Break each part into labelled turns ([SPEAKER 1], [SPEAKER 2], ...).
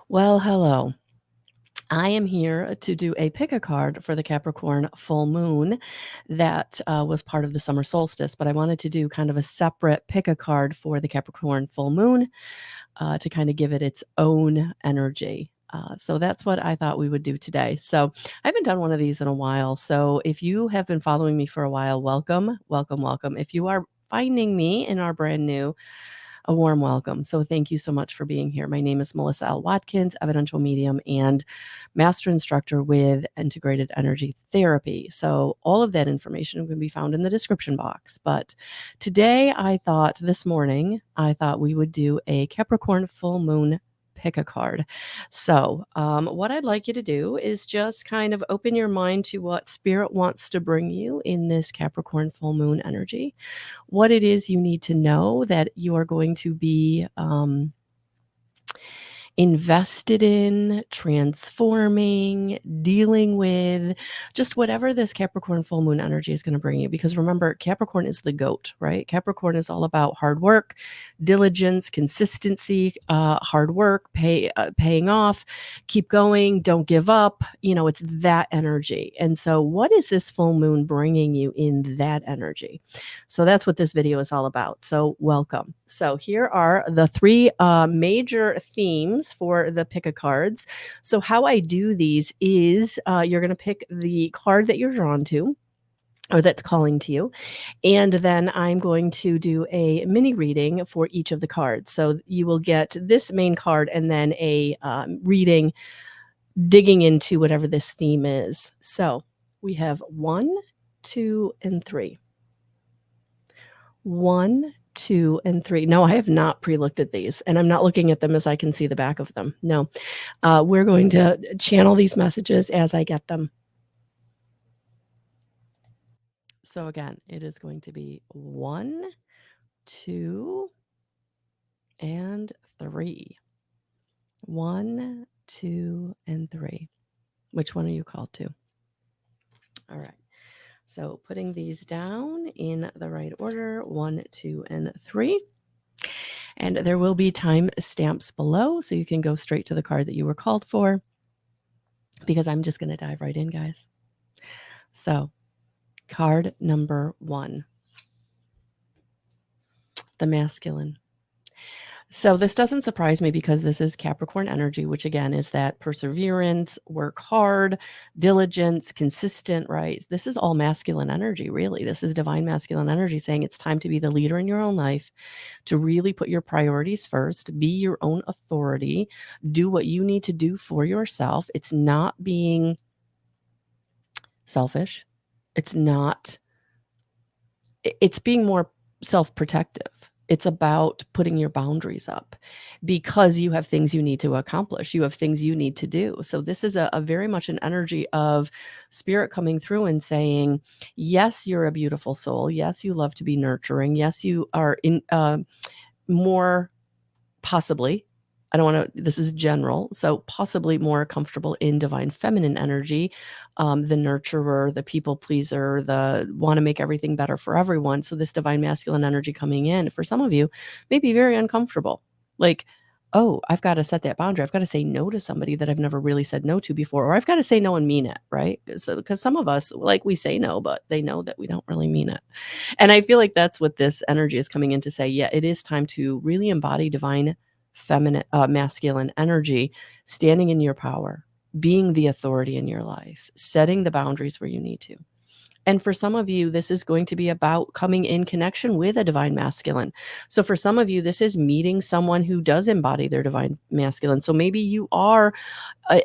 [SPEAKER 1] Well, hello. I am here to do a pick a card for the Capricorn full moon that was part of the summer solstice, but I wanted to do kind of a separate pick a card for the Capricorn full moon to kind of give it its own energy. So that's what I thought we would do today. So I haven't done one of these in a while. So if you have been following me for a while, welcome, welcome, welcome. If you are finding me and are brand new, a warm welcome. So thank you so much for being here. My name is Melissa L. Watkins, evidential medium and master instructor with integrated energy therapy. So all of that information can be found in the description box. But today this morning, I thought we would do a Capricorn full moon pick a card. So, what I'd like you to do is just kind of open your mind to what spirit wants to bring you in this Capricorn full moon energy, what it is you need to know that you are going to be invested in, transforming, dealing with, just whatever this Capricorn full moon energy is going to bring you. Because remember, Capricorn is the goat, right? Capricorn is all about hard work, diligence, consistency, hard work, paying off, keep going, don't give up. It's that energy. And so, what is this full moon bringing you in that energy? So that's what this video is all about. So welcome. So here are the three major themes for the pick a cards. So how I do these is you're going to pick the card that you're drawn to or that's calling to you. And then I'm going to do a mini reading for each of the cards. So you will get this main card and then a reading digging into whatever this theme is. So we have 1, 2, and 3. 1, 2, and 3. No, I have not pre-looked at these, and I'm not looking at them as I can see the back of them. No, we're going to channel these messages as I get them. So again, it is going to be 1, 2, and 3. 1, 2, and 3. Which one are you called to? All right. So putting these down in the right order, 1, 2, and 3. And there will be time stamps below, so you can go straight to the card that you were called for, because I'm just going to dive right in, guys. So, card number 1, the masculine. So this doesn't surprise me because this is Capricorn energy, which again is that perseverance, work hard, diligence, consistent, right? This is all masculine energy, really. This is divine masculine energy saying it's time to be the leader in your own life, to really put your priorities first, be your own authority, do what you need to do for yourself. It's not being selfish. It's being more self-protective. It's about putting your boundaries up because you have things you need to accomplish. You have things you need to do. So this is a very much an energy of spirit coming through and saying, yes, you're a beautiful soul. Yes, you love to be nurturing. Yes, you are in more possibly, I don't want to, this is general, so possibly more comfortable in divine feminine energy, the nurturer, the people pleaser, the want to make everything better for everyone. So this divine masculine energy coming in for some of you may be very uncomfortable. Like, oh, I've got to set that boundary. I've got to say no to somebody that I've never really said no to before, or I've got to say no and mean it, right? So because some of us, like, we say no, but they know that we don't really mean it. And I feel like that's what this energy is coming in to say. Yeah, it is time to really embody divine feminine, masculine energy, standing in your power, being the authority in your life, setting the boundaries where you need to. And for some of you, this is going to be about coming in connection with a divine masculine. So for some of you, this is meeting someone who does embody their divine masculine. So maybe you are,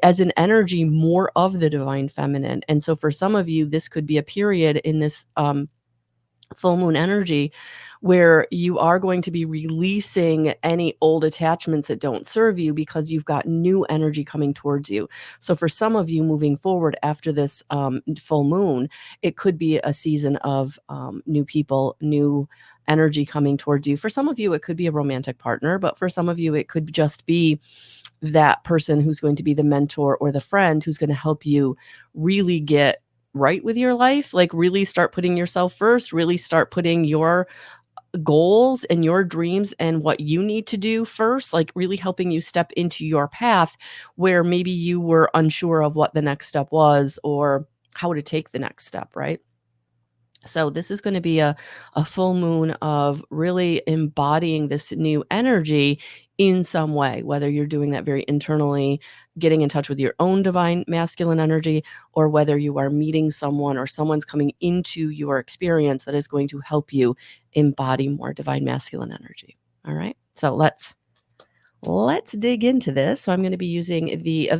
[SPEAKER 1] as an energy, more of the divine feminine. And so for some of you, this could be a period in this full moon energy where you are going to be releasing any old attachments that don't serve you because you've got new energy coming towards you. So for some of you moving forward after this full moon, it could be a season of new people, new energy coming towards you. For some of you, it could be a romantic partner, but for some of you, it could just be that person who's going to be the mentor or the friend who's going to help you really get right with your life, like really start putting yourself first, really start putting your goals and your dreams and what you need to do first, like really helping you step into your path where maybe you were unsure of what the next step was or how to take the next step, right? So this is going to be a full moon of really embodying this new energy in some way, whether you're doing that very internally, getting in touch with your own divine masculine energy, or whether you are meeting someone or someone's coming into your experience that is going to help you embody more divine masculine energy. All right. So let's dig into this. So I'm going to be using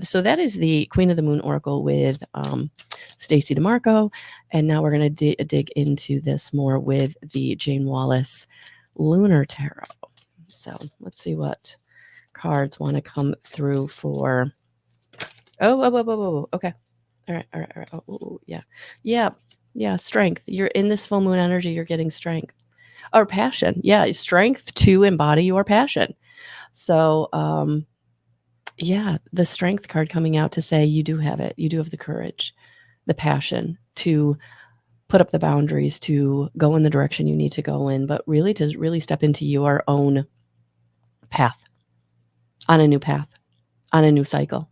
[SPEAKER 1] so that is the Queen of the Moon Oracle with Stacey DeMarco. And now we're going to dig into this more with the Jane Wallace Lunar Tarot. So let's see what cards want to come through for. Oh, okay. All right. Oh, yeah. Yeah. Strength. You're in this full moon energy. You're getting strength or passion. Yeah. Strength to embody your passion. So, yeah, the strength card coming out to say you do have it. You do have the courage, the passion to put up the boundaries, to go in the direction you need to go in, but really to really step into your own path, on a new cycle.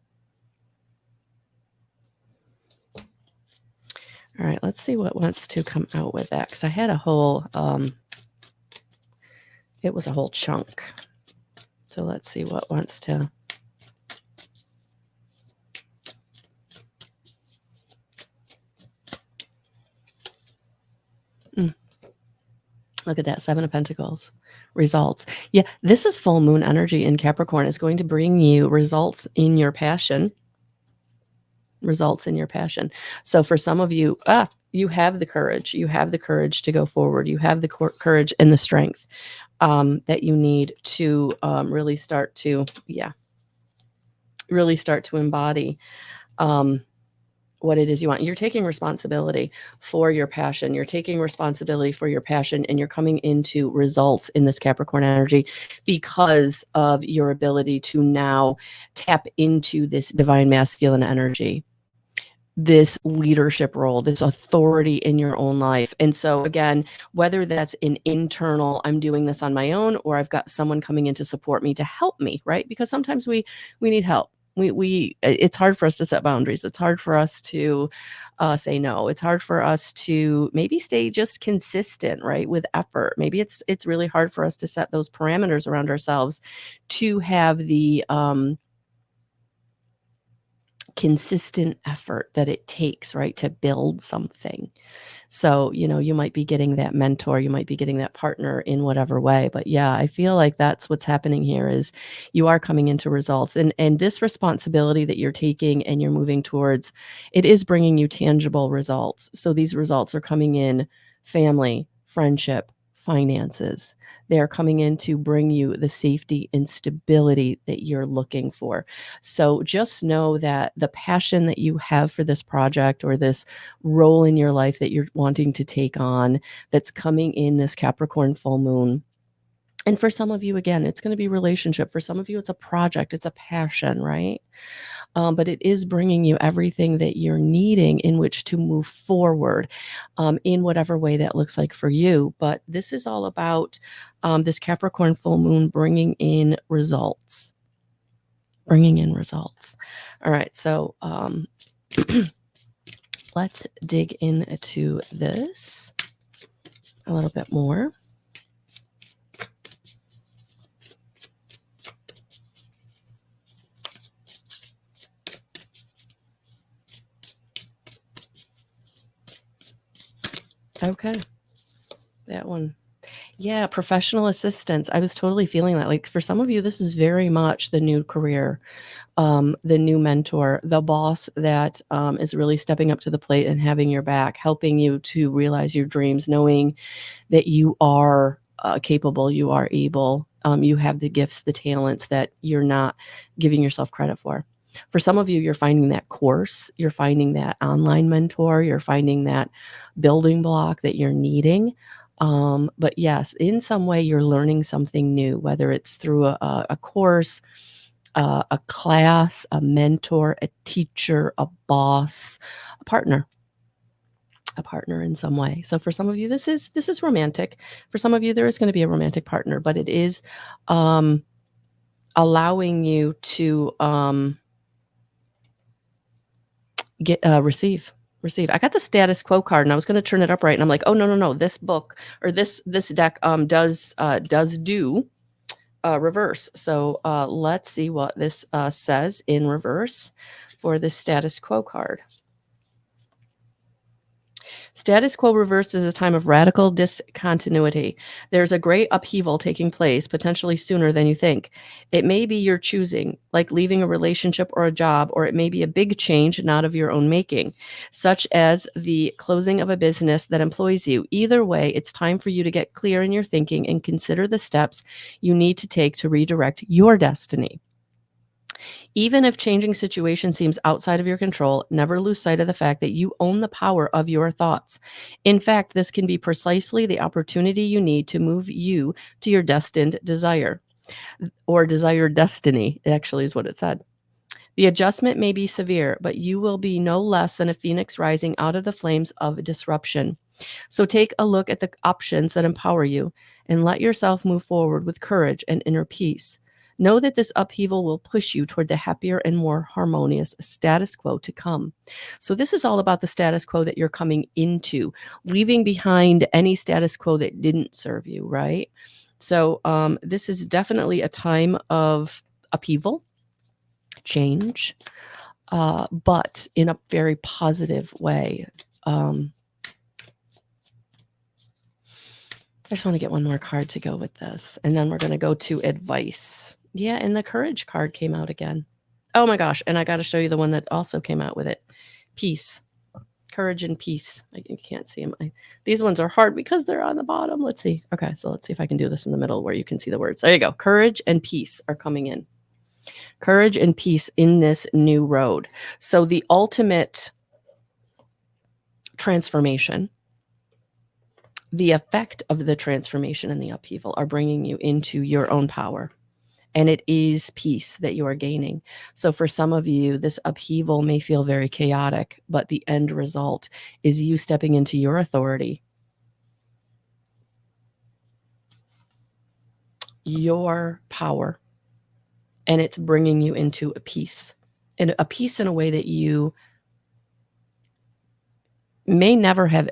[SPEAKER 1] All right, let's see what wants to come out with that, because I had a whole, it was a whole chunk. So let's see what wants to. Look at that, 7 of Pentacles. Results. Yeah, this is full moon energy in Capricorn. It's going to bring you results in your passion. Results in your passion. So for some of you, you have the courage. You have the courage to go forward. You have the courage and the strength that you need to really start to, really start to embody what it is you want. You're taking responsibility for your passion. You're taking responsibility for your passion, and you're coming into results in this Capricorn energy because of your ability to now tap into this divine masculine energy, this leadership role, this authority in your own life. And so again, whether that's an internal, I'm doing this on my own, or I've got someone coming in to support me, to help me, right? Because sometimes we need help. It's hard for us to set boundaries. It's hard for us to say no. It's hard for us to maybe stay just consistent, right, with effort. Maybe it's really hard for us to set those parameters around ourselves to have the consistent effort that it takes, right, to build something. So, you might be getting that mentor, you might be getting that partner in whatever way. But yeah, I feel like that's what's happening here is you are coming into results, and this responsibility that you're taking and you're moving towards, it is bringing you tangible results. So these results are coming in family, friendship, finances. They are coming in to bring you the safety and stability that you're looking for. So just know that the passion that you have for this project or this role in your life that you're wanting to take on, that's coming in this Capricorn full moon. And for some of you, again, it's going to be relationship. For some of you, it's a project, it's a passion, right? But it is bringing you everything that you're needing in which to move forward in whatever way that looks like for you. But this is all about this Capricorn full moon bringing in results. Bringing in results. All right, so let's dig into this a little bit more. Okay, that one. Yeah, professional assistance. I was totally feeling that. Like for some of you, this is very much the new career, the new mentor, the boss that is really stepping up to the plate and having your back, helping you to realize your dreams, knowing that you are capable, you are able, you have the gifts, the talents that you're not giving yourself credit for. For some of you, you're finding that course, you're finding that online mentor, you're finding that building block that you're needing. But yes, in some way, you're learning something new, whether it's through a course, a class, a mentor, a teacher, a boss, a partner. a partner in some way. So for some of you, this is romantic. For some of you, there is going to be a romantic partner, but it is um, allowing you to get receive. I got the status quo card, and I was going to turn it up right, and I'm like, oh no, this book or this deck does do reverse. So let's see what this says in reverse for the status quo card. Status quo reversed is a time of radical discontinuity. There's a great upheaval taking place, potentially sooner than you think. It may be your choosing, like leaving a relationship or a job, or it may be a big change not of your own making, such as the closing of a business that employs you. Either way, it's time for you to get clear in your thinking and consider the steps you need to take to redirect your destiny. Even if changing situation seems outside of your control, never lose sight of the fact that you own the power of your thoughts. In fact, this can be precisely the opportunity you need to move you to your destined desire, or desired destiny, actually, is what it said. The adjustment may be severe, but you will be no less than a phoenix rising out of the flames of disruption. So take a look at the options that empower you and let yourself move forward with courage and inner peace. Know that this upheaval will push you toward the happier and more harmonious status quo to come. So this is all about the status quo that you're coming into, leaving behind any status quo that didn't serve you, right? So this is definitely a time of upheaval, change, but in a very positive way. I just want to get one more card to go with this, and then we're going to go to advice. Yeah, and the courage card came out again. Oh my gosh, and I got to show you the one that also came out with it. Peace. Courage and peace. You can't see them. These ones are hard because they're on the bottom. Let's see. Okay, so let's see if I can do this in the middle where you can see the words. There you go. Courage and peace are coming in. Courage and peace in this new road. So the ultimate transformation, the effect of the transformation and the upheaval are bringing you into your own power. And it is peace that you are gaining. So for some of you, this upheaval may feel very chaotic, but the end result is you stepping into your authority, your power, and it's bringing you into a peace. And a peace in a way that you may never have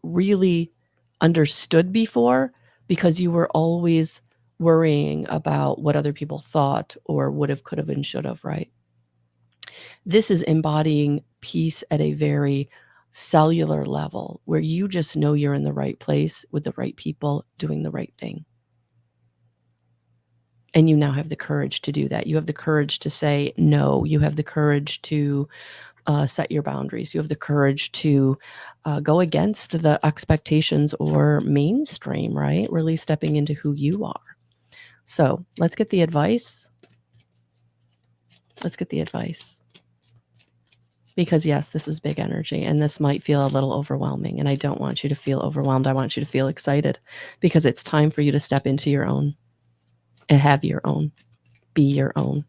[SPEAKER 1] really understood before, because you were always worrying about what other people thought or would have, could have, and should have, right? This is embodying peace at a very cellular level where you just know you're in the right place with the right people doing the right thing. And you now have the courage to do that. You have the courage to say no. You have the courage to set your boundaries. You have the courage to go against the expectations or mainstream, right? Really stepping into who you are. So let's get the advice. Let's get the advice. Because yes, this is big energy and this might feel a little overwhelming. And I don't want you to feel overwhelmed. I want you to feel excited because it's time for you to step into your own and have your own, be your own.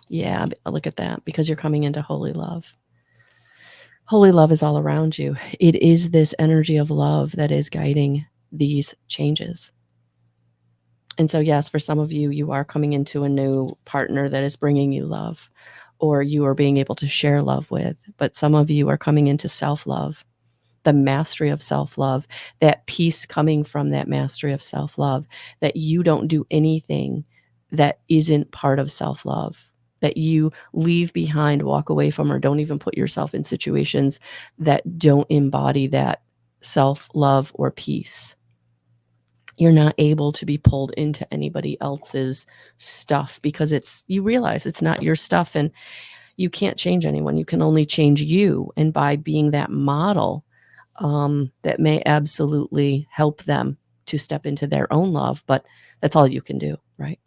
[SPEAKER 1] Yeah, look at that, because you're coming into holy love. Holy love is all around you. It is this energy of love that is guiding these changes. And so, yes, for some of you, you are coming into a new partner that is bringing you love, or you are being able to share love with. But some of you are coming into self-love, the mastery of self-love, that peace coming from that mastery of self-love, that you don't do anything that isn't part of self-love, that you leave behind, walk away from, or don't even put yourself in situations that don't embody that self-love or peace. You're not able to be pulled into anybody else's stuff because you realize it's not your stuff and you can't change anyone. You can only change you. And by being that model, that may absolutely help them to step into their own love, but that's all you can do, right?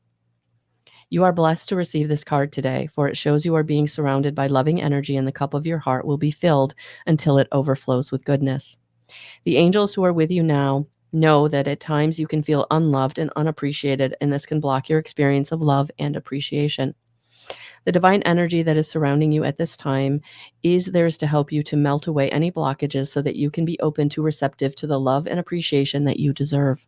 [SPEAKER 1] You are blessed to receive this card today, for it shows you are being surrounded by loving energy, and the cup of your heart will be filled until it overflows with goodness. The angels who are with you now know that at times you can feel unloved and unappreciated, and this can block your experience of love and appreciation. The divine energy that is surrounding you at this time is theirs to help you to melt away any blockages so that you can be open to receptive to the love and appreciation that you deserve.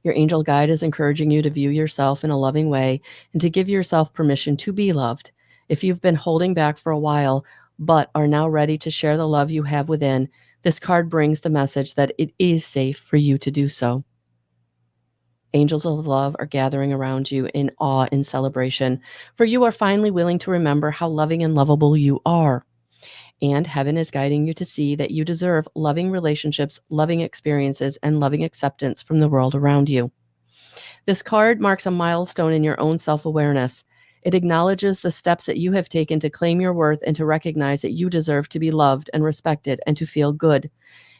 [SPEAKER 1] Your angel guide is encouraging you to view yourself in a loving way and to give yourself permission to be loved. If you've been holding back for a while, but are now ready to share the love you have within, this card brings the message that it is safe for you to do so. Angels of love are gathering around you in awe and celebration, for you are finally willing to remember how loving and lovable you are. And heaven is guiding you to see that you deserve loving relationships, loving experiences, and loving acceptance from the world around you. This card marks a milestone in your own self-awareness. It acknowledges the steps that you have taken to claim your worth and to recognize that you deserve to be loved and respected and to feel good.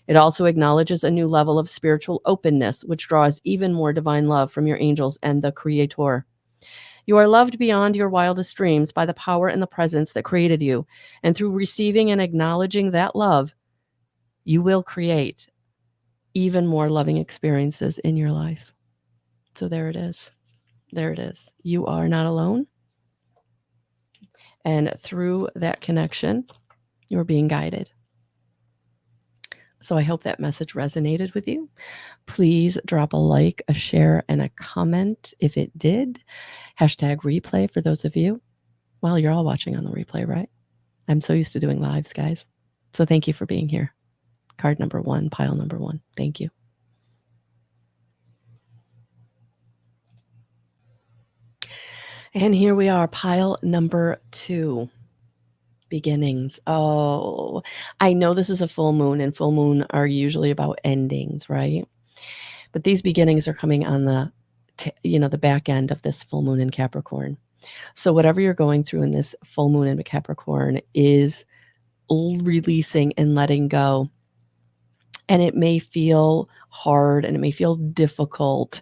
[SPEAKER 1] It also acknowledges a new level of spiritual openness, which draws even more divine love from your angels and the Creator. You are loved beyond your wildest dreams by the power and the presence that created you. And through receiving and acknowledging that love, you will create even more loving experiences in your life. So there it is. There it is. You are not alone. And through that connection, you're being guided. So I hope that message resonated with you. Please drop a like, a share, and a comment if it did. Hashtag replay for those of you. Well, you're all watching on the replay, right? I'm so used to doing lives, guys. So thank you for being here. Card number 1, pile number 1. Thank you. And here we are, pile number 2. Beginnings. Oh, I know this is a full moon, and full moon are usually about endings, right? But these beginnings are coming on the back end of this full moon in Capricorn. So whatever you're going through in this full moon in Capricorn is releasing and letting go. And it may feel hard and it may feel difficult,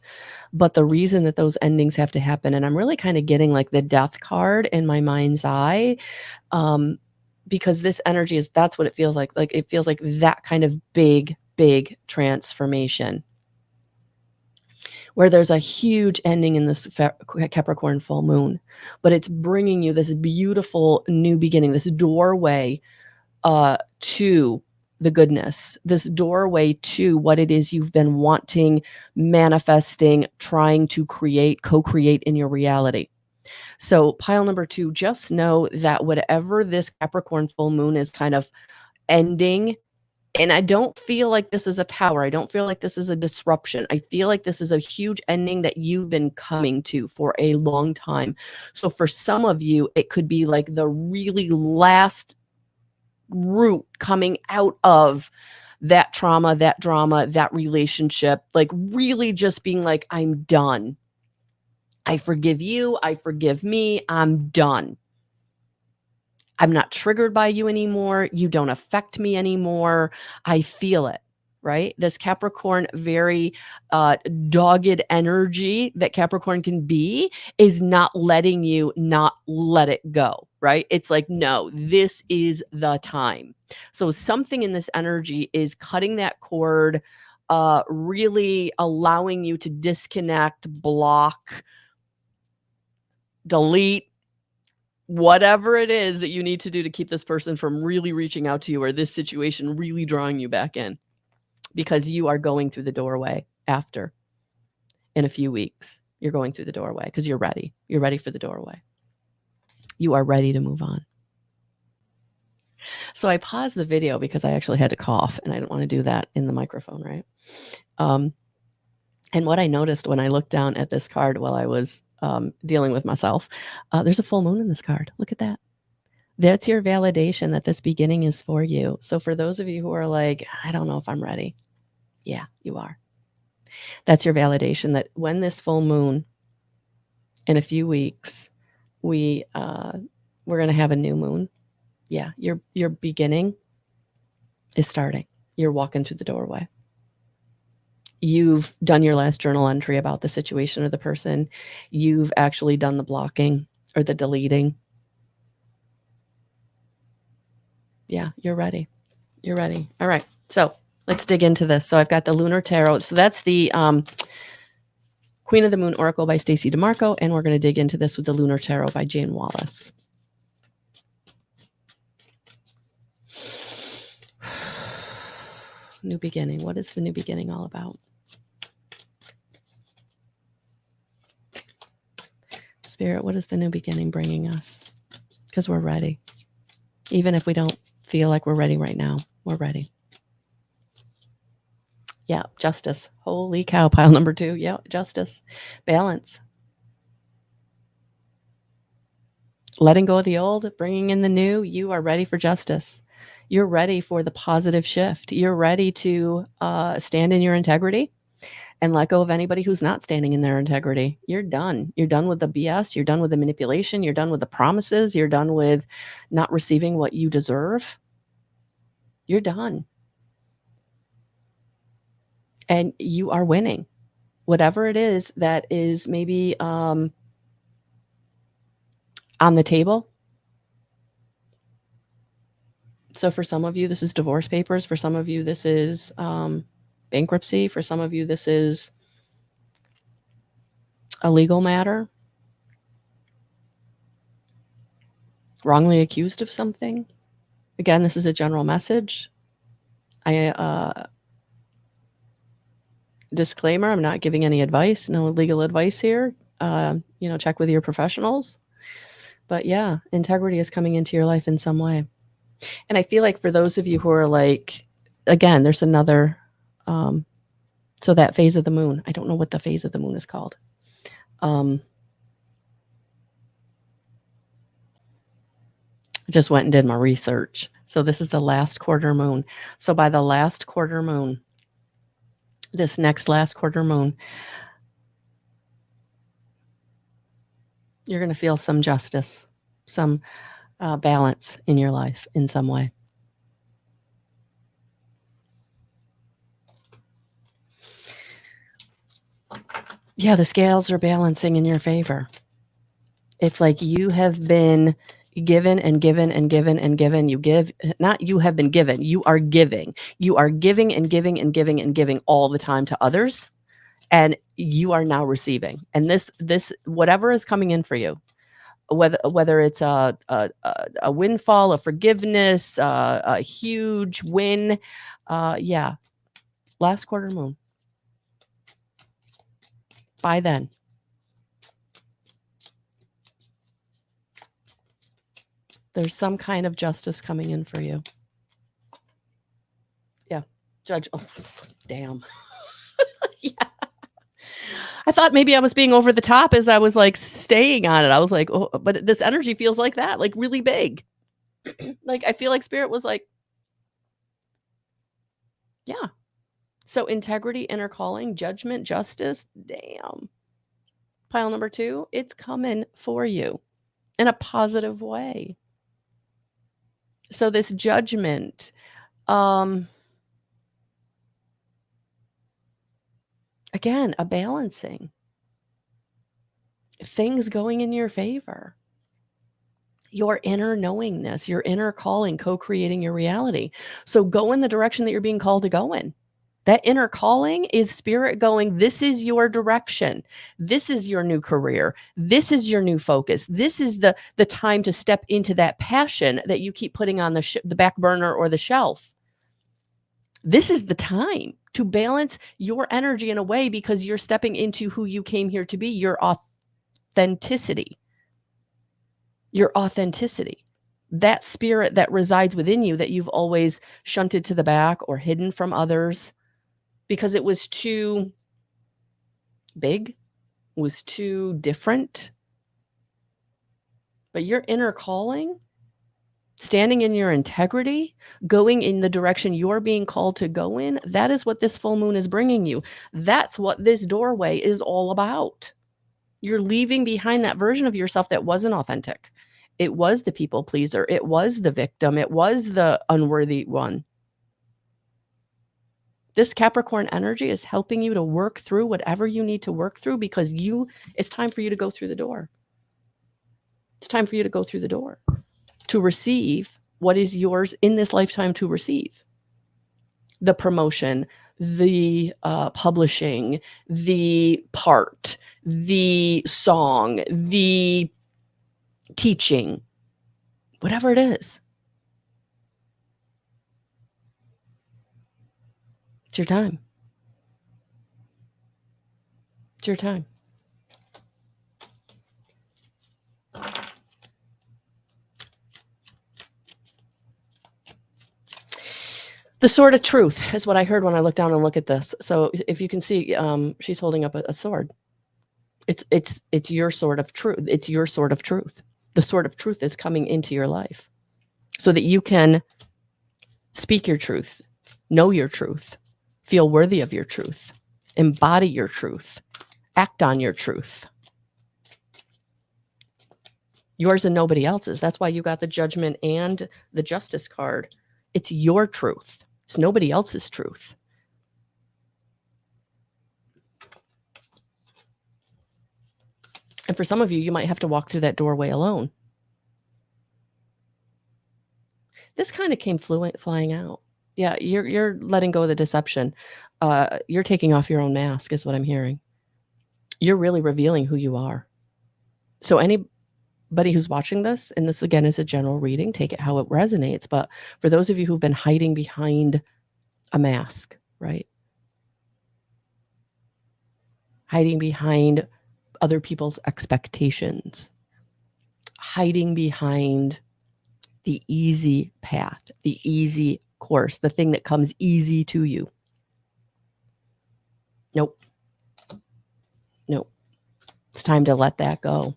[SPEAKER 1] but the reason that those endings have to happen, and I'm really kind of getting like the death card in my mind's eye, because this energy that's what it feels like. Like it feels like that kind of big transformation where there's a huge ending in this Capricorn full moon, but it's bringing you this beautiful new beginning, this doorway to the goodness, this doorway to what it is you've been wanting, manifesting, trying to create, co-create in your reality. So pile number 2, just know that whatever this Capricorn full moon is kind of ending, and I don't feel like this is a tower. I don't feel like this is a disruption. I feel like this is a huge ending that you've been coming to for a long time. So for some of you, it could be like the really last root coming out of that trauma, that drama, that relationship, like really just being like, I'm done. I forgive you. I forgive me. I'm done. I'm not triggered by you anymore. You don't affect me anymore. I feel it, right? This Capricorn, very dogged energy that Capricorn can be is not letting you not let it go, right? It's like, no, this is the time. So something in this energy is cutting that cord, really allowing you to disconnect, block, delete, whatever it is that you need to do to keep this person from really reaching out to you or this situation really drawing you back in, because you are going through the doorway after. In a few weeks, you're going through the doorway because you're ready. You're ready for the doorway. You are ready to move on. So I paused the video because I actually had to cough and I didn't want to do that in the microphone, right? And what I noticed when I looked down at this card while I was dealing with myself, there's a full moon in this card. Look at that. That's your validation that this beginning is for you. So for those of you who are like, I don't know if I'm ready. Yeah, you are. That's your validation that when this full moon in a few weeks, we're going to have a new moon. Yeah, your beginning is starting. You're walking through the doorway. You've done your last journal entry about the situation or the person. You've actually done the blocking or the deleting. Yeah, you're ready. You're ready. All right. So let's dig into this. So I've got the Lunar Tarot. So that's the Queen of the Moon Oracle by Stacey DeMarco, and we're going to dig into this with the Lunar Tarot by Jane Wallace. New beginning. What is the new beginning all about? Spirit, what is the new beginning bringing us? Because we're ready. Even if we don't feel like we're ready right now, we're ready. Yeah, justice. Holy cow, pile number 2. Yeah, justice. Balance. Letting go of the old, bringing in the new. You are ready for justice. You're ready for the positive shift. You're ready to stand in your integrity and let go of anybody who's not standing in their integrity. You're done. You're done with the BS. You're done with the manipulation. You're done with the promises. You're done with not receiving what you deserve. You're done. And you are winning. Whatever it is that is maybe on the table. So for some of you, this is divorce papers. For some of you, this is bankruptcy. For some of you, this is a legal matter. Wrongly accused of something. Again, this is a general message. Disclaimer, I'm not giving any advice. No legal advice here. Check with your professionals. But yeah, integrity is coming into your life in some way. And I feel like for those of you who are like, again, there's another, so that phase of the moon, I don't know what the phase of the moon is called. I just went and did my research. So this is the last quarter moon. So by the last quarter moon, this next last quarter moon, you're going to feel some justice, some balance in your life in some way. Yeah, the scales are balancing in your favor. It's like you have been given and given and given and given. You give, not you have been given, you are giving. You are giving and giving and giving and giving all the time to others. And you are now receiving. And this whatever is coming in for you, whether it's a windfall, a forgiveness, a huge win, last quarter moon. By then, there's some kind of justice coming in for you. Yeah, judge. Oh, damn. Yeah. I thought maybe I was being over the top as I was like staying on it. I was like, oh, but this energy feels like that, like really big. Like I feel like spirit was like, yeah. So integrity, inner calling, judgment, justice, damn. Pile number 2, it's coming for you in a positive way. So this judgment, again, a balancing. Things going in your favor. Your inner knowingness, your inner calling, co-creating your reality. So go in the direction that you're being called to go in. That inner calling is spirit going, this is your direction. This is your new career. This is your new focus. This is the time to step into that passion that you keep putting on the back burner or the shelf. This is the time to balance your energy in a way because you're stepping into who you came here to be, your authenticity. Your authenticity. That spirit that resides within you that you've always shunted to the back or hidden from others because it was too big, was too different. But your inner calling, standing in your integrity, going in the direction you're being called to go in, that is what this full moon is bringing you. That's what this doorway is all about. You're leaving behind that version of yourself that wasn't authentic. It was the people pleaser. It was the victim. It was the unworthy one. This Capricorn energy is helping you to work through whatever you need to work through because it's time for you to go through the door. It's time for you to go through the door to receive what is yours in this lifetime to receive. The promotion, the publishing, the part, the song, the teaching, whatever it is. It's your time. It's your time. The sword of truth is what I heard when I looked down and look at this. So if you can see, she's holding up a sword. It's your sword of truth. It's your sword of truth. The sword of truth is coming into your life so that you can speak your truth, know your truth, feel worthy of your truth, embody your truth, act on your truth. Yours and nobody else's. That's why you got the Judgment and the Justice card. It's your truth. It's nobody else's truth. And for some of you, you might have to walk through that doorway alone. This kind of came flying out. Yeah, you're letting go of the deception. You're taking off your own mask is what I'm hearing. You're really revealing who you are. So anybody who's watching this, and this again is a general reading, take it how it resonates. But for those of you who've been hiding behind a mask, right? Hiding behind other people's expectations, hiding behind the easy path, the easy course, the thing that comes easy to you. Nope. It's time to let that go.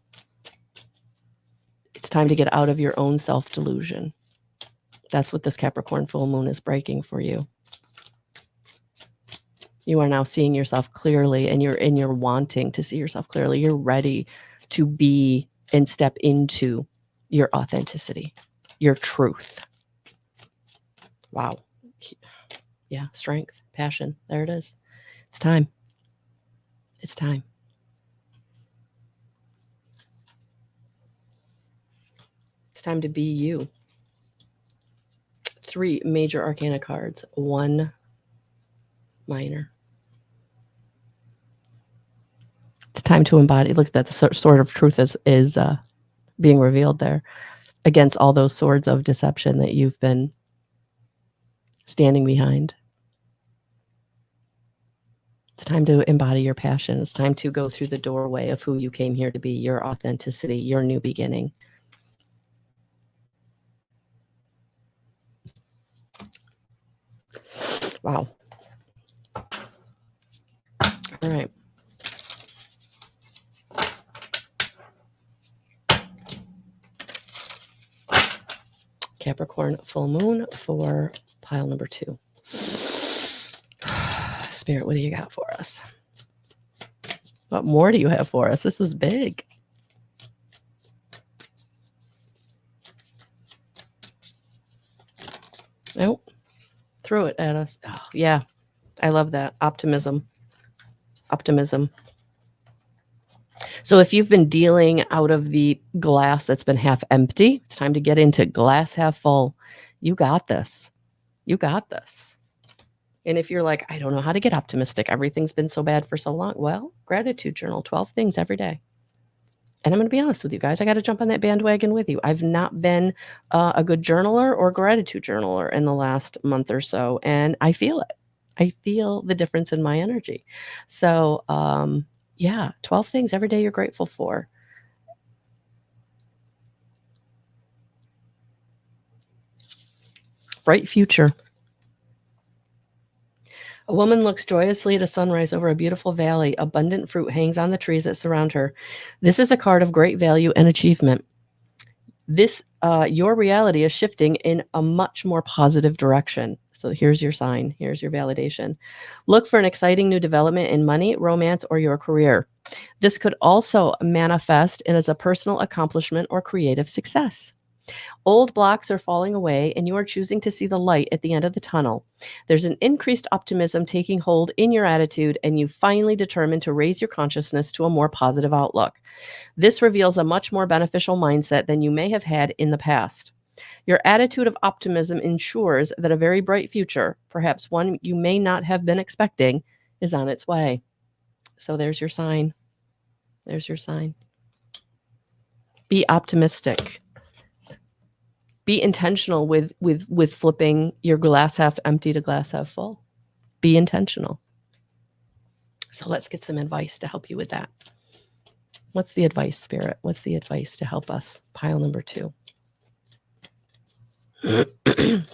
[SPEAKER 1] It's time to get out of your own self-delusion. That's what this Capricorn full moon is breaking for you. You are now seeing yourself clearly, and you're wanting to see yourself clearly. You're ready to be and step into your authenticity, your truth. Wow. Yeah, strength, passion. There it is. It's time. It's time. It's time to be you. 3 major arcana cards, 1 minor. It's time to embody. Look at that. The sword of truth is being revealed there against all those swords of deception that you've been standing behind. It's time to embody your passion. It's time to go through the doorway of who you came here to be, your authenticity, your new beginning. Wow. All right. Capricorn full moon for pile number 2. Spirit, what do you got for us? What more do you have for us? This is big. Nope. Throw it at us. Oh, yeah. I love that. Optimism. So if you've been dealing out of the glass that's been half empty, it's time to get into glass half full. You got this. You got this. And if you're like, I don't know how to get optimistic, everything's been so bad for so long. Well, gratitude journal, 12 things every day. And I'm going to be honest with you guys. I got to jump on that bandwagon with you. I've not been a good journaler or gratitude journaler in the last month or so. And I feel it. I feel the difference in my energy. So, yeah, 12 things every day you're grateful for. Bright future. A woman looks joyously at a sunrise over a beautiful valley. Abundant fruit hangs on the trees that surround her. This is a card of great value and achievement. This, your reality is shifting in a much more positive direction. So here's your sign. Here's your validation. Look for an exciting new development in money, romance, or your career. This could also manifest as a personal accomplishment or creative success. Old blocks are falling away, and you are choosing to see the light at the end of the tunnel. There's an increased optimism taking hold in your attitude, and you finally determined to raise your consciousness to a more positive outlook. This reveals a much more beneficial mindset than you may have had in the past. Your attitude of optimism ensures that a very bright future, perhaps one you may not have been expecting, is on its way. So there's your sign. There's your sign. Be optimistic. Be intentional with flipping your glass half empty to glass half full. Be intentional. So let's get some advice to help you with that. What's the advice, Spirit? What's the advice to help us? Pile number 2. It's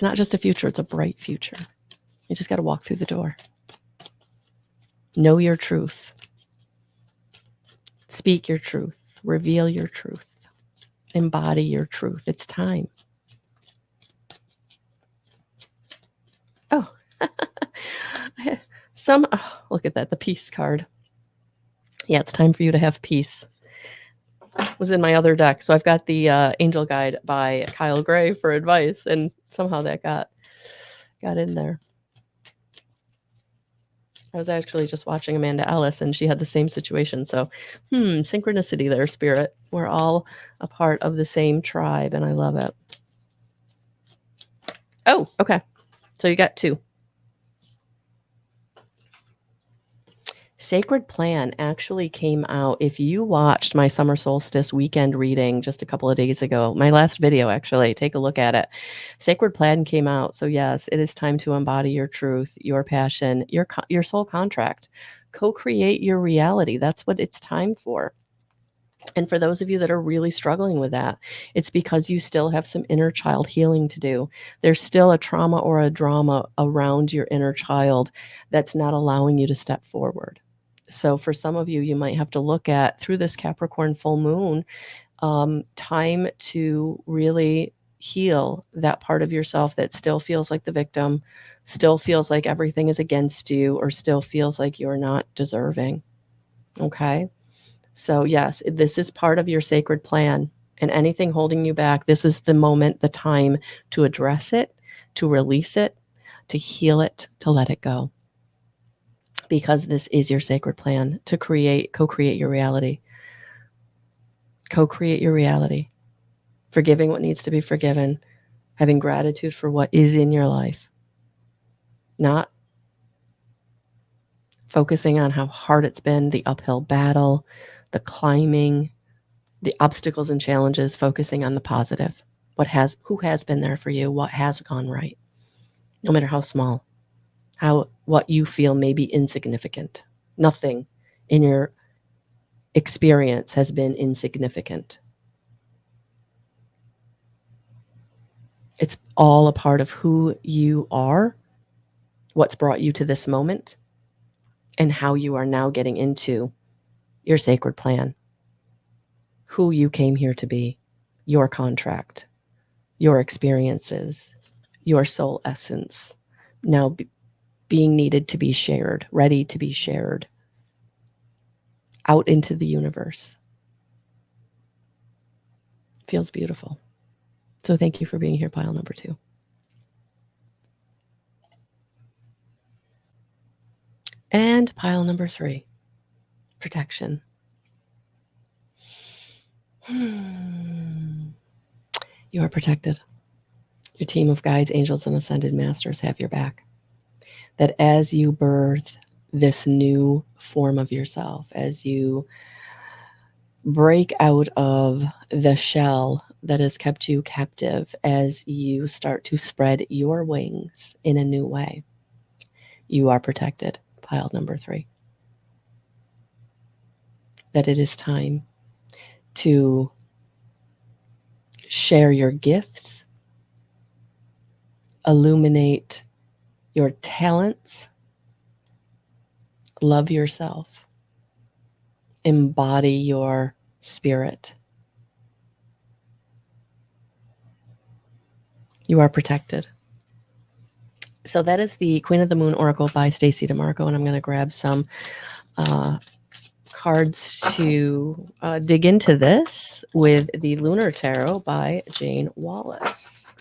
[SPEAKER 1] not just a future, it's a bright future. You just got to walk through the door. Know your truth. Speak your truth. Reveal your truth. Embody your truth. It's time. Oh, look at that, the peace card. Yeah, it's time for you to have peace. It was in my other deck. So I've got the Angel Guide by Kyle Gray for advice, and somehow that got in there. I was actually just watching Amanda Ellis, and she had the same situation. So, synchronicity there, Spirit. We're all a part of the same tribe, and I love it. Oh, okay. So you got 2. Sacred Plan actually came out. If you watched my summer solstice weekend reading just a couple of days ago, my last video, actually, take a look at it. Sacred Plan came out. So yes, it is time to embody your truth, your passion, your soul contract. Co-create your reality. That's what it's time for. And for those of you that are really struggling with that, it's because you still have some inner child healing to do. There's still a trauma or a drama around your inner child that's not allowing you to step forward. So for some of you, you might have to look at, through this Capricorn full moon, time to really heal that part of yourself that still feels like the victim, still feels like everything is against you, or still feels like you're not deserving. Okay? So yes, this is part of your sacred plan, and anything holding you back, this is the moment, the time to address it, to release it, to heal it, to let it go. Because this is your sacred plan to co-create your reality. Co-create your reality. Forgiving what needs to be forgiven, having gratitude for what is in your life. Not focusing on how hard it's been, the uphill battle, the climbing, the obstacles and challenges, focusing on the positive. Who has been there for you? What has gone right? No matter how small, what you feel may be insignificant. Nothing in your experience has been insignificant. It's all a part of who you are, what's brought you to this moment, and how you are now getting into your sacred plan, who you came here to be, your contract, your experiences, your soul essence, now being needed to be shared, ready to be shared out into the universe. Feels beautiful. So thank you for being here, pile number 2. And pile number 3, protection. You are protected. Your team of guides, angels, and ascended masters have your back. That as you birth this new form of yourself, as you break out of the shell that has kept you captive, as you start to spread your wings in a new way, you are protected, pile number 3. That it is time to share your gifts, illuminate your talents, love yourself, embody your spirit. You are protected. So that is the Queen of the Moon Oracle by Stacey DeMarco, and I'm going to grab some cards to dig into this with the Lunar Tarot by Jane Wallace.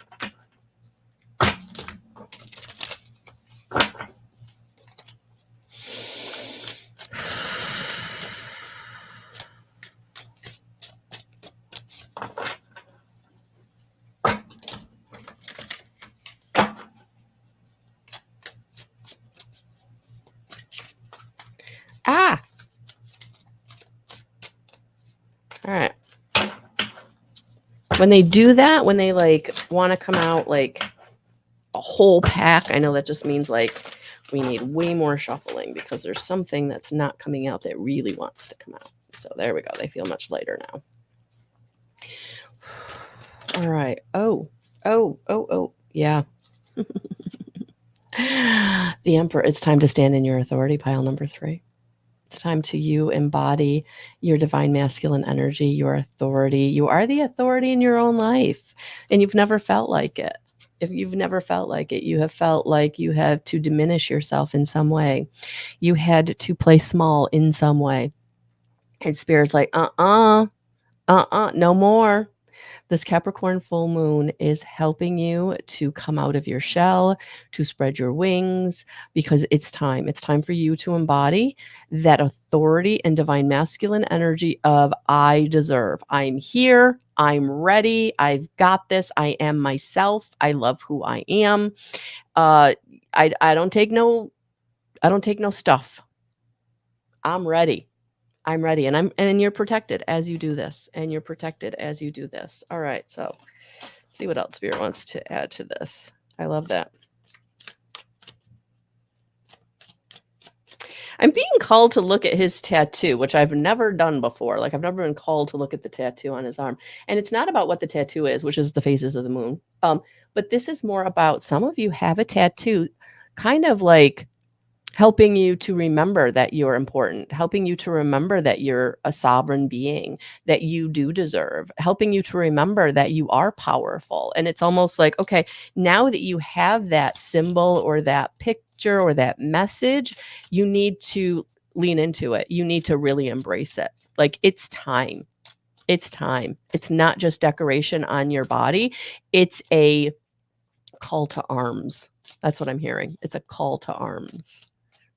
[SPEAKER 1] When they do that, when they like want to come out like a whole pack, I know that just means like we need way more shuffling because there's something that's not coming out that really wants to come out. So there we go. They feel much lighter now. All right. Oh. Yeah. The Emperor. It's time to stand in your authority, pile number 3. It's time to you embody your divine masculine energy, your authority. You are the authority in your own life, and you've never felt like it. If you've never felt like it, you have felt like you have to diminish yourself in some way. You had to play small in some way. And Spirit's like, no more. This Capricorn full moon is helping you to come out of your shell, to spread your wings, because it's time. It's time for you to embody that authority and divine masculine energy of I deserve. I'm here. I'm ready. I've got this. I am myself. I love who I am. I don't take no stuff. I'm ready. I'm ready. And you're protected as you do this. And you're protected as you do this. All right. So see what else Spirit wants to add to this. I love that. I'm being called to look at his tattoo, which I've never done before. Like I've never been called to look at the tattoo on his arm. And it's not about what the tattoo is, which is the phases of the moon. But this is more about some of you have a tattoo kind of like helping you to remember that you're important, helping you to remember that you're a sovereign being, that you do deserve, helping you to remember that you are powerful. And it's almost like, okay, now that you have that symbol or that picture or that message, you need to lean into it. You need to really embrace it. Like it's time. It's time. It's not just decoration on your body. It's a call to arms. That's what I'm hearing. It's a call to arms.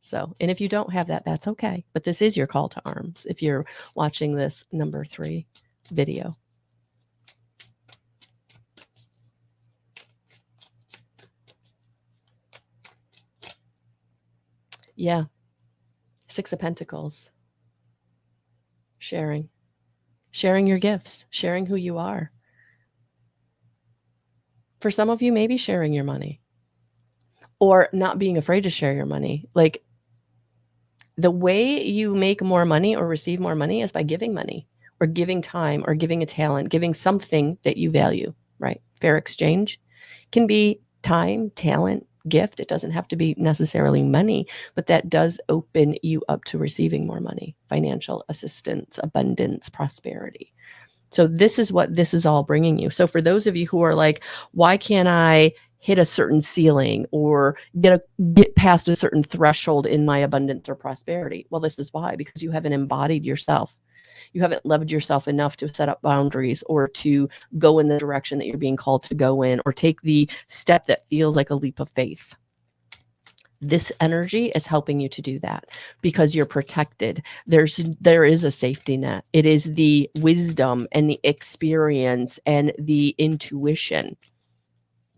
[SPEAKER 1] So, and if you don't have that, that's okay. But this is your call to arms if you're watching this number 3 video. Yeah. 6 of Pentacles. Sharing your gifts, sharing who you are. For some of you, maybe sharing your money or not being afraid to share your money. Like the way you make more money or receive more money is by giving money or giving time or giving a talent, giving something that you value, right? Fair exchange can be time, talent, gift. It doesn't have to be necessarily money, but that does open you up to receiving more money, financial assistance, abundance, prosperity. So this is what this is all bringing you. So for those of you who are like, why can't I hit a certain ceiling or get past a certain threshold in my abundance or prosperity? Well, this is why, because you haven't embodied yourself. You haven't loved yourself enough to set up boundaries or to go in the direction that you're being called to go in or take the step that feels like a leap of faith. This energy is helping you to do that because you're protected. There is a safety net. It is the wisdom and the experience and the intuition.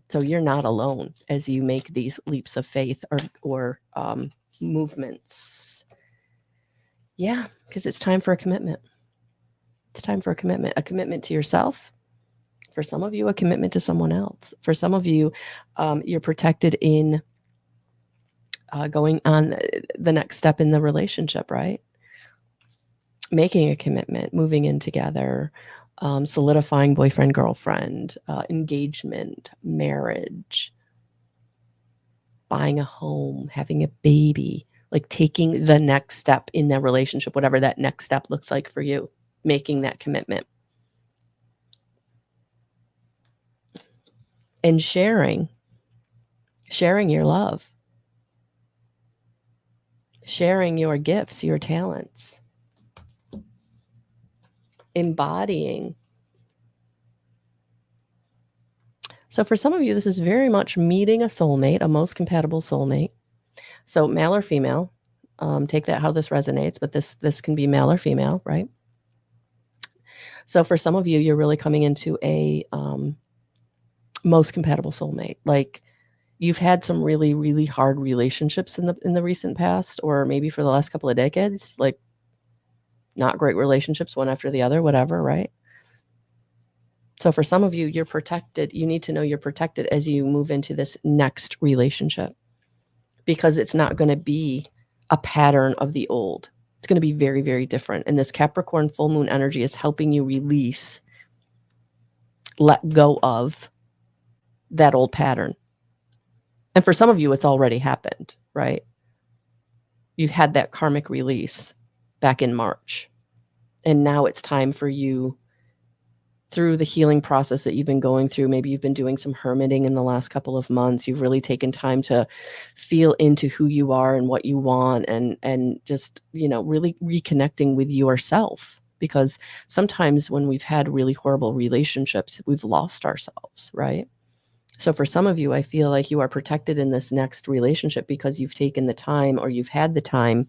[SPEAKER 1] So you're not alone as you make these leaps of faith or movements. Yeah, because it's time for a commitment. It's time for a commitment to yourself. For some of you, a commitment to someone else. For some of you, you're protected in going on the next step in the relationship, right? Making a commitment, moving in together, solidifying boyfriend, girlfriend, engagement, marriage, buying a home, having a baby, like taking the next step in that relationship, whatever that next step looks like for you, making that commitment. And sharing your love, sharing your gifts, your talents, embodying. So for some of you, this is very much meeting a soulmate, a most compatible soulmate. So male or female, take that how this resonates, but this can be male or female, right? So for some of you, you're really coming into a most compatible soulmate. Like you've had some really, really hard relationships in the recent past, or maybe for the last couple of decades, like not great relationships, one after the other, whatever, right? So for some of you, you're protected. You need to know you're protected as you move into this next relationship, because it's not going to be a pattern of the old. It's going to be very, very different. And this Capricorn full moon energy is helping you release, let go of that old pattern. And for some of you, it's already happened, right? You had that karmic release back in March. And now it's time for you, through the healing process that you've been going through. Maybe you've been doing some hermiting in the last couple of months. You've really taken time to feel into who you are and what you want, and just, really reconnecting with yourself. Because sometimes when we've had really horrible relationships, we've lost ourselves, right? So for some of you, I feel like you are protected in this next relationship because you've taken the time, or you've had the time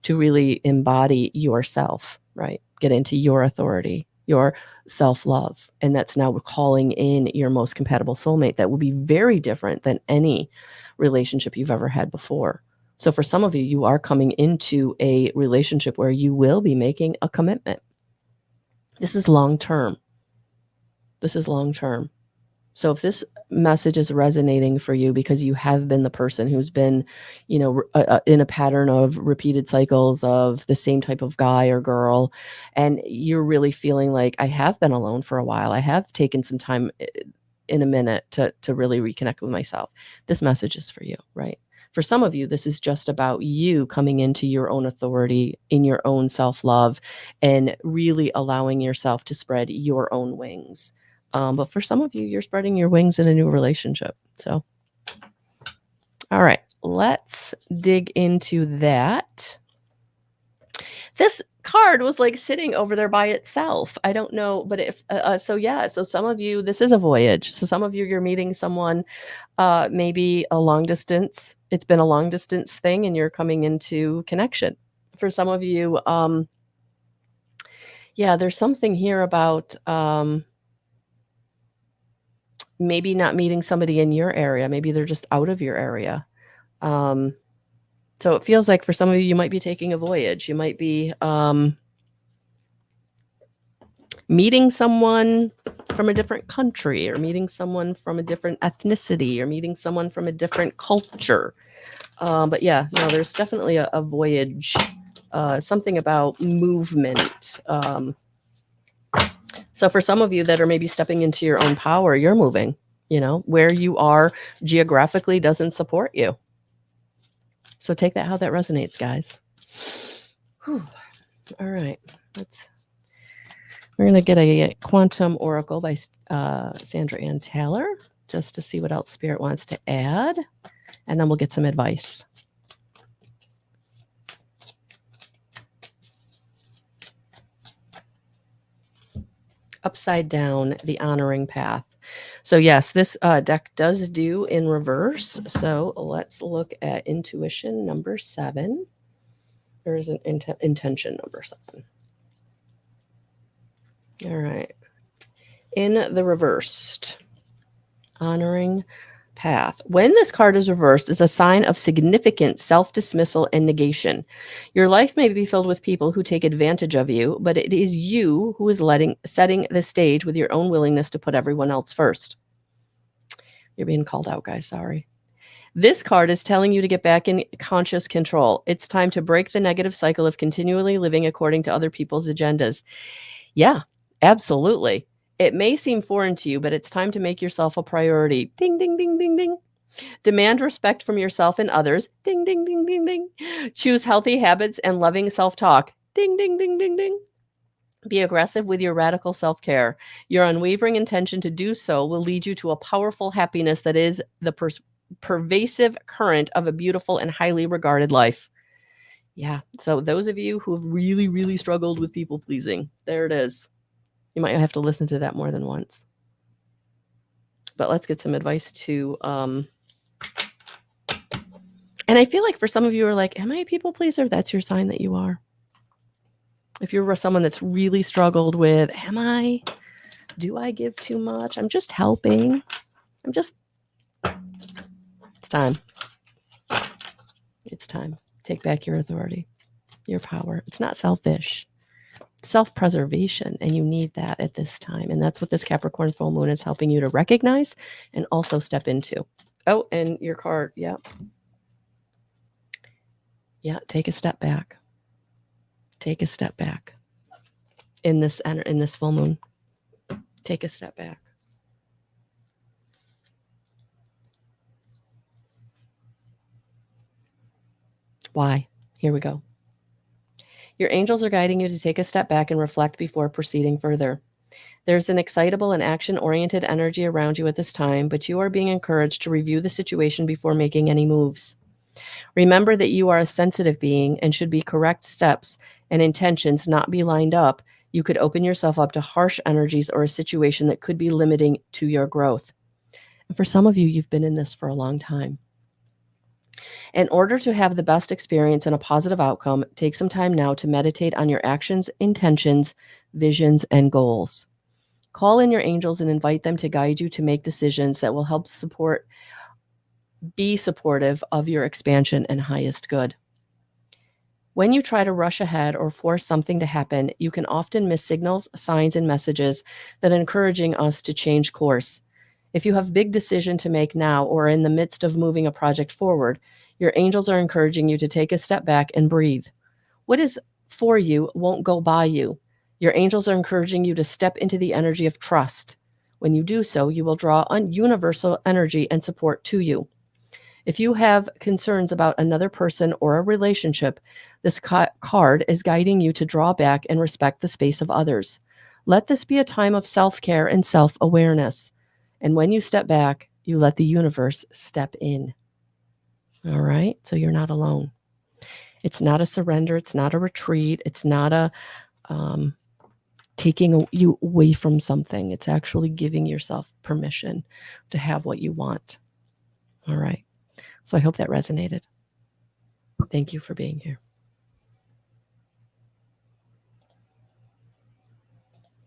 [SPEAKER 1] to really embody yourself, right? Get into your authority, your self-love. And that's now calling in your most compatible soulmate that will be very different than any relationship you've ever had before. So for some of you, you are coming into a relationship where you will be making a commitment. This is long term. This is long term. So if this message is resonating for you because you have been the person who's been, in a pattern of repeated cycles of the same type of guy or girl, and you're really feeling like, I have been alone for a while, I have taken some time in a minute to really reconnect with myself, this message is for you, right? For some of you, this is just about you coming into your own authority, in your own self-love, and really allowing yourself to spread your own wings. But for some of you, you're spreading your wings in a new relationship. So, all right, let's dig into that. This card was like sitting over there by itself. I don't know, but if so some of you, this is a voyage. So some of you, you're meeting someone, maybe a long distance. It's been a long distance thing, and you're coming into connection. For some of you, there's something here about maybe not meeting somebody in your area. Maybe they're just out of your area. So it feels like for some of you, you might be taking a voyage. You might be meeting someone from a different country, or meeting someone from a different ethnicity, or meeting someone from a different culture. But yeah, no, there's definitely a voyage, something about movement. So for some of you that are maybe stepping into your own power, you're moving, where you are geographically doesn't support you. So take that how that resonates, guys. Whew. All right. We're going to get a Quantum Oracle by Sandra Ann Taylor, just to see what else Spirit wants to add. And then we'll get some advice. Upside down, the honoring path. So yes, this deck does do in reverse. So let's look at intuition number 7. There's an intention number 7. All right. In the reversed, honoring path. When this card is reversed, it's a sign of significant self-dismissal and negation. Your life may be filled with people who take advantage of you, but it is you who is setting the stage with your own willingness to put everyone else first. You're being called out, guys. Sorry. This card is telling you to get back in conscious control. It's time to break the negative cycle of continually living according to other people's agendas. Yeah, absolutely. It may seem foreign to you, but it's time to make yourself a priority. Ding, ding, ding, ding, ding. Demand respect from yourself and others. Ding, ding, ding, ding, ding. Choose healthy habits and loving self-talk. Ding, ding, ding, ding, ding. Be aggressive with your radical self-care. Your unwavering intention to do so will lead you to a powerful happiness that is the pervasive current of a beautiful and highly regarded life. Yeah. So those of you who have really, really struggled with people pleasing, there it is. You might have to listen to that more than once. But let's get some advice to, and I feel like for some of you are like, am I a people pleaser? That's your sign that you are. If you're someone that's really struggled with, do I give too much? I'm just helping. It's time. It's time. Take back your authority, your power. It's not selfish. self-preservation, and you need that at this time. And that's what this Capricorn full moon is helping you to recognize and also step into. Oh, and your card. Yeah. Yeah. Take a step back. Take a step back in this full moon. Take a step back. Why? Here we go. Your angels are guiding you to take a step back and reflect before proceeding further. There's an excitable and action-oriented energy around you at this time, but you are being encouraged to review the situation before making any moves. Remember that you are a sensitive being, and should be correct steps and intentions not be lined up, you could open yourself up to harsh energies or a situation that could be limiting to your growth. And for some of you, you've been in this for a long time. In order to have the best experience and a positive outcome, take some time now to meditate on your actions, intentions, visions, and goals. Call in your angels and invite them to guide you to make decisions that will help be supportive of your expansion and highest good. When you try to rush ahead or force something to happen, you can often miss signals, signs, and messages that are encouraging us to change course. If you have a big decision to make now or are in the midst of moving a project forward, your angels are encouraging you to take a step back and breathe. What is for you won't go by you. Your angels are encouraging you to step into the energy of trust. When you do so, you will draw on universal energy and support to you. If you have concerns about another person or a relationship, this card is guiding you to draw back and respect the space of others. Let this be a time of self-care and self-awareness. And when you step back, you let the universe step in. All right? So you're not alone. It's not a surrender. It's not a retreat. It's not a taking you away from something. It's actually giving yourself permission to have what you want. All right. So I hope that resonated. Thank you for being here.